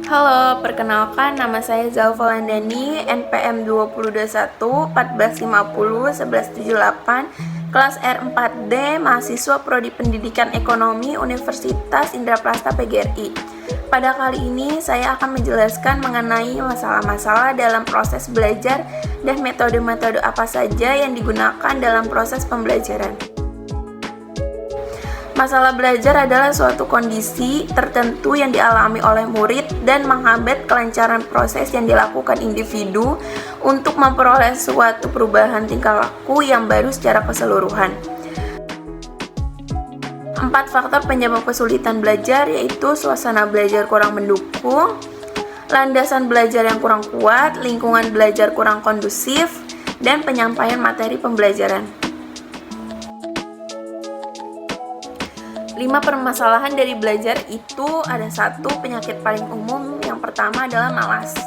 Halo, perkenalkan nama saya Zalfa Landani, NPM 2021 1450 1178, kelas R4D, mahasiswa Prodi Pendidikan Ekonomi Universitas Indraprasta PGRI. Pada kali ini saya akan menjelaskan mengenai masalah-masalah dalam proses belajar dan metode-metode apa saja yang digunakan dalam proses pembelajaran. Masalah belajar adalah suatu kondisi tertentu yang dialami oleh murid dan menghambat kelancaran proses yang dilakukan individu untuk memperoleh suatu perubahan tingkah laku yang baru secara keseluruhan. 4 faktor penyebab kesulitan belajar yaitu suasana belajar kurang mendukung, landasan belajar yang kurang kuat, lingkungan belajar kurang kondusif, dan penyampaian materi pembelajaran. 5 permasalahan dari belajar itu ada 1 penyakit paling umum. Yang pertama adalah malas.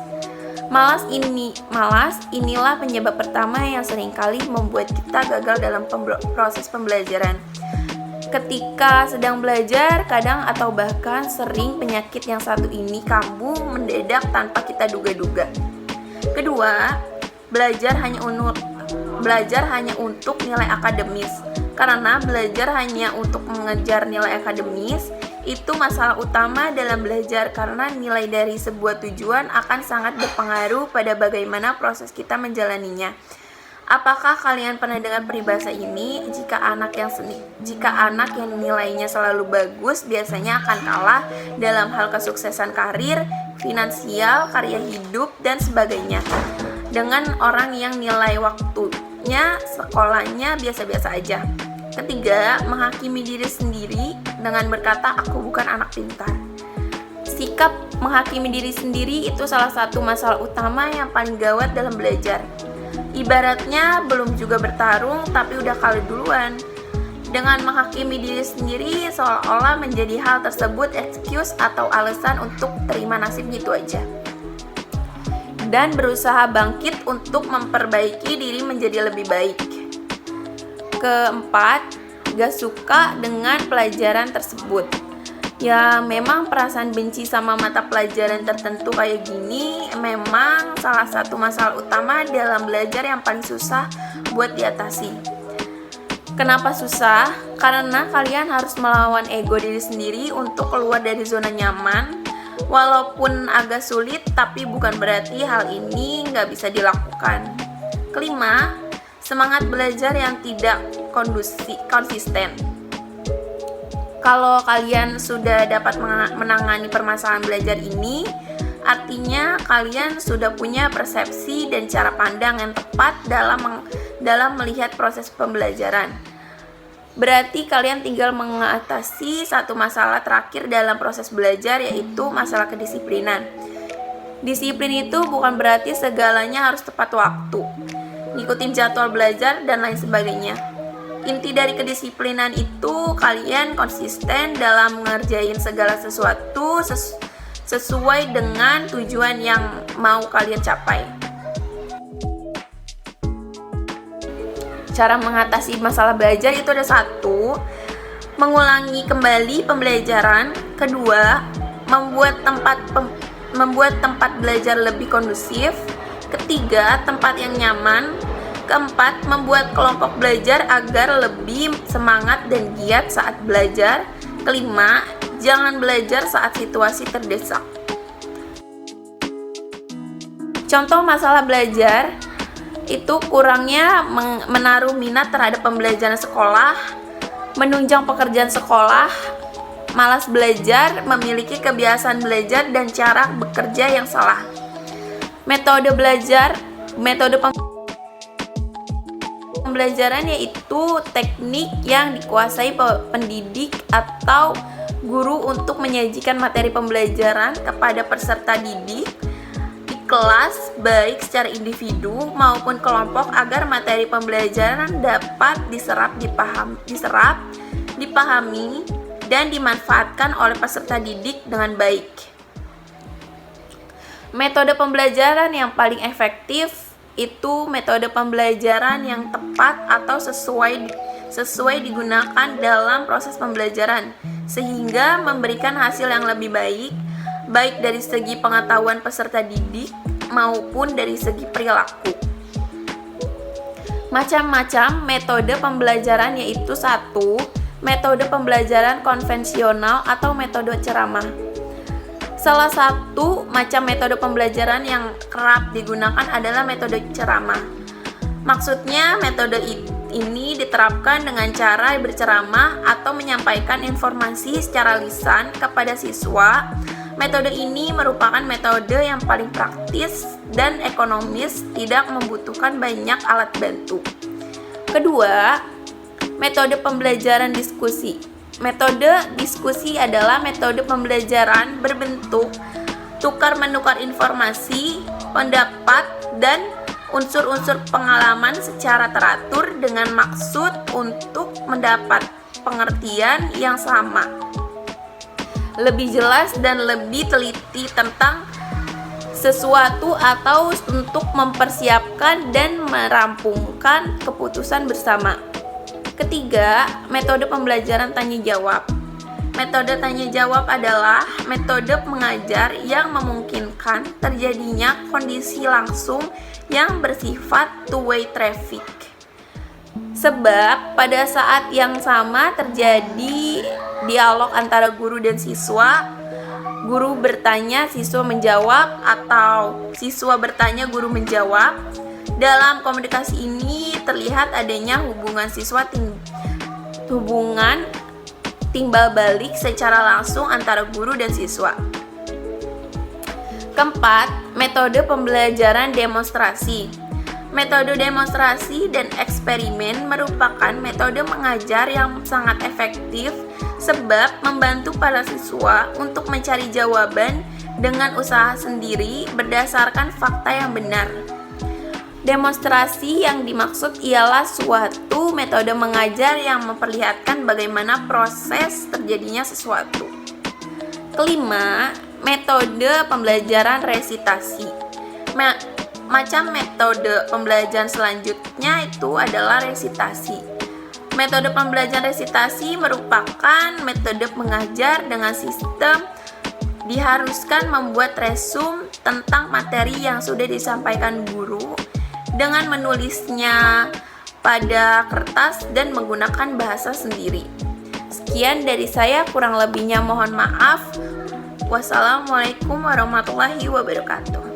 Malas inilah penyebab pertama yang seringkali membuat kita gagal dalam proses pembelajaran. Ketika sedang belajar, kadang atau bahkan sering penyakit yang satu ini kambuh mendadak tanpa kita duga-duga. Kedua, belajar hanya untuk nilai akademis. Karena belajar hanya untuk mengejar nilai akademis itu masalah utama dalam belajar, karena nilai dari sebuah tujuan akan sangat berpengaruh pada bagaimana proses kita menjalaninya. Apakah kalian pernah dengar peribahasa ini? Jika anak yang nilainya selalu bagus biasanya akan kalah dalam hal kesuksesan karir, finansial, karya hidup, dan sebagainya, dengan orang yang nilai waktunya sekolahnya biasa-biasa aja. Ketiga, menghakimi diri sendiri dengan berkata, aku bukan anak pintar. Sikap menghakimi diri sendiri itu salah satu masalah utama yang paling gawat dalam belajar. Ibaratnya belum juga bertarung tapi udah kalah duluan. Dengan menghakimi diri sendiri seolah-olah menjadi hal tersebut excuse atau alasan untuk terima nasib gitu aja, dan berusaha bangkit untuk memperbaiki diri menjadi lebih baik. Keempat, gak suka dengan pelajaran tersebut. Ya memang perasaan benci sama mata pelajaran tertentu kayak gini memang salah satu masalah utama dalam belajar yang paling susah buat diatasi. Kenapa susah? Karena kalian harus melawan ego diri sendiri untuk keluar dari zona nyaman. Walaupun agak sulit, tapi bukan berarti hal ini gak bisa dilakukan. Kelima, semangat belajar yang tidak konsisten. Kalau kalian sudah dapat menangani permasalahan belajar ini, artinya kalian sudah punya persepsi dan cara pandang yang tepat dalam melihat proses pembelajaran. Berarti kalian tinggal mengatasi satu masalah terakhir dalam proses belajar, yaitu masalah kedisiplinan. Disiplin itu bukan berarti segalanya harus tepat waktu, ngikutin jadwal belajar, dan lain sebagainya. Inti dari kedisiplinan itu kalian konsisten dalam mengerjain segala sesuatu sesuai dengan tujuan yang mau kalian capai. Cara mengatasi masalah belajar itu ada 1, mengulangi kembali pembelajaran. Kedua, membuat tempat belajar lebih kondusif. Ketiga, tempat yang nyaman. Keempat, membuat kelompok belajar agar lebih semangat dan giat saat belajar. Kelima, jangan belajar saat situasi terdesak. Contoh masalah belajar itu kurangnya menaruh minat terhadap pembelajaran sekolah, menunjang pekerjaan sekolah, malas belajar, memiliki kebiasaan belajar dan cara bekerja yang salah. Metode pembelajaran yaitu teknik yang dikuasai pendidik atau guru untuk menyajikan materi pembelajaran kepada peserta didik di kelas, baik secara individu maupun kelompok, agar materi pembelajaran dapat diserap, dipahami, dan dimanfaatkan oleh peserta didik dengan baik. Metode pembelajaran yang paling efektif itu metode pembelajaran yang tepat atau sesuai digunakan dalam proses pembelajaran, sehingga memberikan hasil yang lebih baik baik dari segi pengetahuan peserta didik maupun dari segi perilaku. Macam-macam metode pembelajaran yaitu 1. Metode pembelajaran konvensional atau metode ceramah. Salah satu macam metode pembelajaran yang kerap digunakan adalah metode ceramah. Maksudnya metode ini diterapkan dengan cara berceramah atau menyampaikan informasi secara lisan kepada siswa. Metode ini merupakan metode yang paling praktis dan ekonomis, tidak membutuhkan banyak alat bantu. Kedua, metode pembelajaran diskusi. Metode diskusi adalah metode pembelajaran berbentuk tukar-menukar informasi, pendapat, dan unsur-unsur pengalaman secara teratur dengan maksud untuk mendapat pengertian yang sama, lebih jelas dan lebih teliti tentang sesuatu atau untuk mempersiapkan dan merampungkan keputusan bersama. Ketiga, metode pembelajaran tanya jawab. Metode tanya jawab adalah metode mengajar yang memungkinkan terjadinya kondisi langsung yang bersifat two-way traffic. Sebab pada saat yang sama terjadi dialog antara guru dan siswa, guru bertanya, siswa menjawab, atau siswa bertanya, guru menjawab. Dalam komunikasi ini terlihat adanya hubungan timbal balik secara langsung antara guru dan siswa. Keempat, metode pembelajaran demonstrasi. Metode demonstrasi dan eksperimen merupakan metode mengajar yang sangat efektif sebab membantu para siswa untuk mencari jawaban dengan usaha sendiri berdasarkan fakta yang benar. Demonstrasi yang dimaksud ialah suatu metode mengajar yang memperlihatkan bagaimana proses terjadinya sesuatu. Kelima, metode pembelajaran resitasi. Macam metode pembelajaran selanjutnya itu adalah resitasi. Metode pembelajaran resitasi merupakan metode mengajar dengan sistem diharuskan membuat resum tentang materi yang sudah disampaikan guru dengan menulisnya pada kertas dan menggunakan bahasa sendiri. Sekian dari saya, kurang lebihnya mohon maaf. Wassalamualaikum warahmatullahi wabarakatuh.